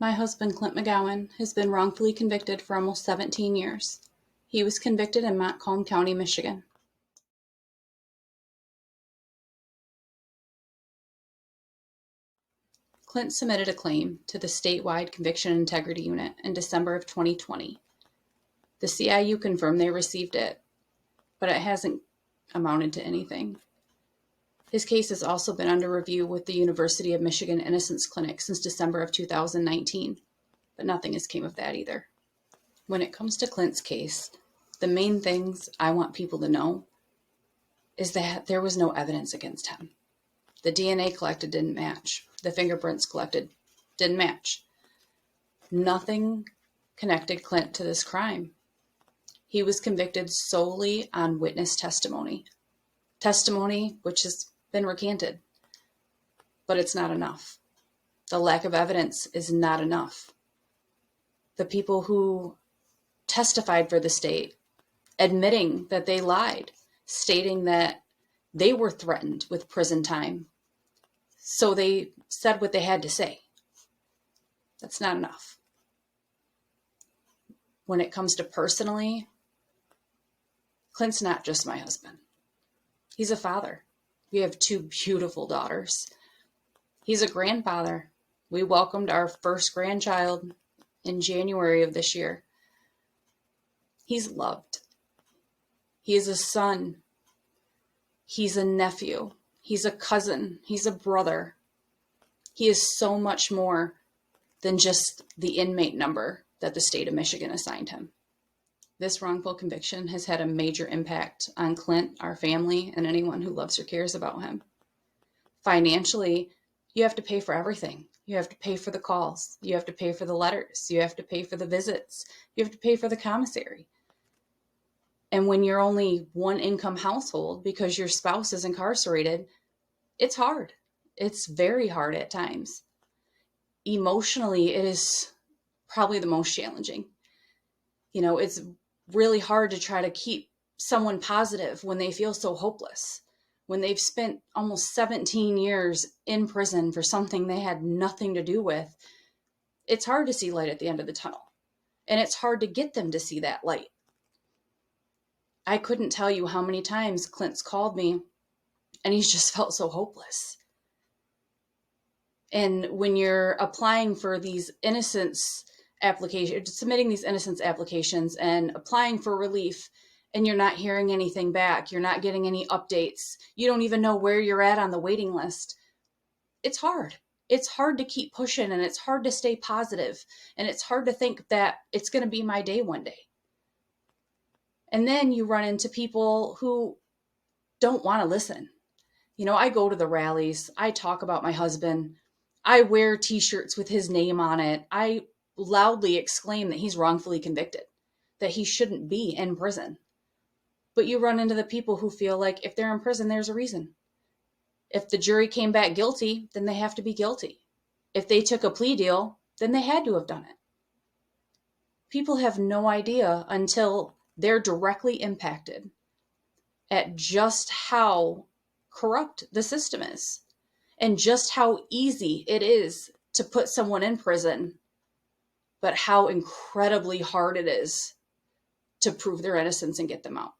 My husband, Clint McGowan, has been wrongfully convicted for almost 17 years. He was convicted in Montcalm County, Michigan. Clint submitted a claim to the statewide Conviction Integrity Unit in December of 2020. The CIU confirmed they received it, but it hasn't amounted to anything. His case has also been under review with the University of Michigan Innocence Clinic since December of 2019, but nothing has come of that either. When it comes to Clint's case, the main things I want people to know is that there was no evidence against him. The DNA collected didn't match. The fingerprints collected didn't match. Nothing connected Clint to this crime. He was convicted solely on witness testimony which has been recanted, but it's not enough. The lack of evidence is not enough. The people who testified for the state, admitting that they lied, stating that they were threatened with prison time, so they said what they had to say. That's not enough. When it comes to personally, Clint's not just my husband. He's a father. We have 2 beautiful daughters. He's a grandfather. We welcomed our first grandchild in January of this year. He's loved. He is a son. He's a nephew. He's a cousin. He's a brother. He is so much more than just the inmate number that the state of Michigan assigned him. This wrongful conviction has had a major impact on Clint, our family, and anyone who loves or cares about him. Financially, you have to pay for everything. You have to pay for the calls. You have to pay for the letters. You have to pay for the visits. You have to pay for the commissary. And when you're only one income household because your spouse is incarcerated, it's hard. It's very hard at times. Emotionally, it is probably the most challenging. It's really hard to try to keep someone positive when they feel so hopeless, when they've spent almost 17 years in prison for something they had nothing to do with. It's hard to see light at the end of the tunnel, and it's hard to get them to see that light. I couldn't tell you how many times Clint's called me and he's just felt so hopeless. And when you're applying for these innocence applications, submitting these innocence applications and applying for relief, and you're not hearing anything back, you're not getting any updates, you don't even know where you're at on the waiting list, it's hard. It's hard to keep pushing, and it's hard to stay positive, and it's hard to think that it's going to be my day one day. And then you run into people who don't want to listen. I go to the rallies, I talk about my husband, I wear t-shirts with his name on it, I loudly exclaim that he's wrongfully convicted, that he shouldn't be in prison. But you run into the people who feel like if they're in prison, there's a reason. If the jury came back guilty, then they have to be guilty. If they took a plea deal, then they had to have done it. People have no idea until they're directly impacted at just how corrupt the system is and just how easy it is to put someone in prison, but how incredibly hard it is to prove their innocence and get them out.